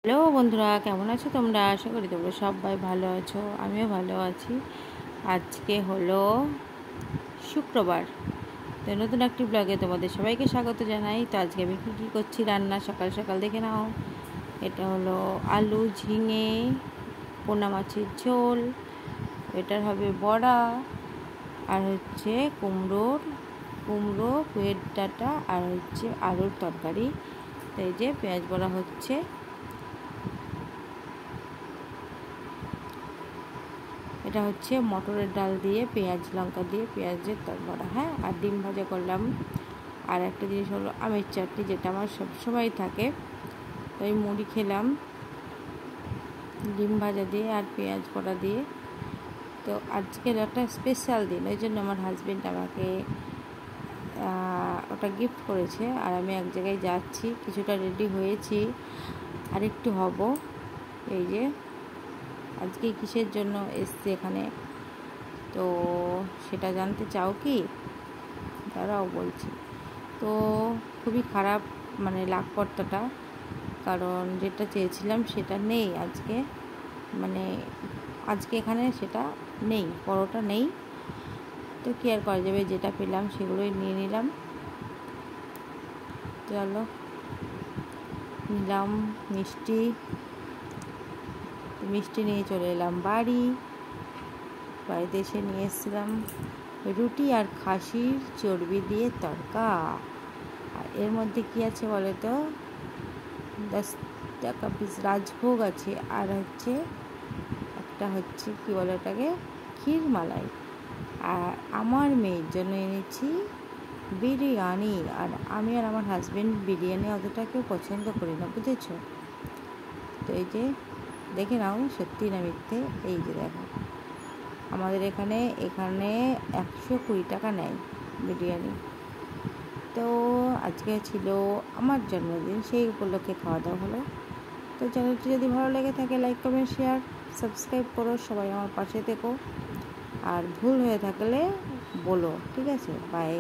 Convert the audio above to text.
Hello বন্ধুরা, কেমন আছো তোমরা? আশা করি তোমরা সবাই ভালো আছো, আমিও ভালো আছি। আজকে হলো শুক্রবার, তো নতুন একটি ব্লগে তোমাদের সবাইকে স্বাগত জানাই। তো আজকে আমি কী করছি রান্না, সকাল সকাল দেখে নাও। এটা হলো আলু ঝিঙে পোনা মাছের ঝোল, এটার হবে বড়া, আর হচ্ছে কুমড়ো পুয়ের ডাঁটা, আর হচ্ছে আলুর তরকারি। তো এই যে পেঁয়াজ বড়া হচ্ছে। এটা হচ্ছে মটরের ডাল দিয়ে পেঁয়াজ লঙ্কা দিয়ে পেঁয়াজের বড়া, হ্যাঁ। আর ডিম ভাজা করলাম। আর একটা জিনিস হলো আমের চাটনি, যেটা আমার সবসময় থাকে। তো এই মুড়ি খেলাম ডিম ভাজা দিয়ে আর পেঁয়াজ বড়া দিয়ে। তো আজকের একটা স্পেশাল দিন, ওই জন্য আমার হাজব্যান্ড আমাকে ওটা গিফট করেছে। আর আমি এক জায়গায় যাচ্ছি, কিছুটা রেডি হয়েছি, আর একটু হব। এই যে আজকে কিসের জন্য এসছি এখানে, তো সেটা জানতে চাও কি? তারাও বলছি। তো খুবই খারাপ লাকপত্তাটা, কারণ যেটা চেয়েছিলাম সেটা নেই আজকে। আজকে এখানে সেটা নেই, পরোটা নেই। তো কি আর করা যাবে, যেটা পেলাম সেগুলোই নিয়ে নিলাম। চলো, নিলাম মিষ্টি নিয়ে চলে এলাম বাড়িতে এসে নিয়ে এসেছিলাম রুটি আর খাসির চর্বি দিয়ে তড়কা। আর এর মধ্যে কি আছে বলো তো? 10 টাকা পিস রাজভোগ আছে, আর হচ্ছে একটা হচ্ছে কি বলে ওটাকে, ক্ষীর মালাই। আর আমার মেয়ের জন্য এনেছি বিরিয়ানি। আর আমি আর আমার হাজব্যান্ড বিরিয়ানি অতটা কেউ পছন্দ করি না, বুঝেছ? তো এই যে দেখে নাও, সত্যি না মিথ্যে। এই যে দেখো, আমাদের এখানে 120 টাকা নেয় বিরিয়ানি। তো আজকে ছিল আমার জন্মদিন, সেই উপলক্ষে খাওয়া দাওয়া হলো। তো চ্যানেলটি যদি ভালো লেগে থাকে, লাইক কমেন্ট শেয়ার সাবস্ক্রাইব করো, সবাই আমার পাশে থেকো। আর ভুল হয়ে থাকলে বলো, ঠিক আছে? বাই।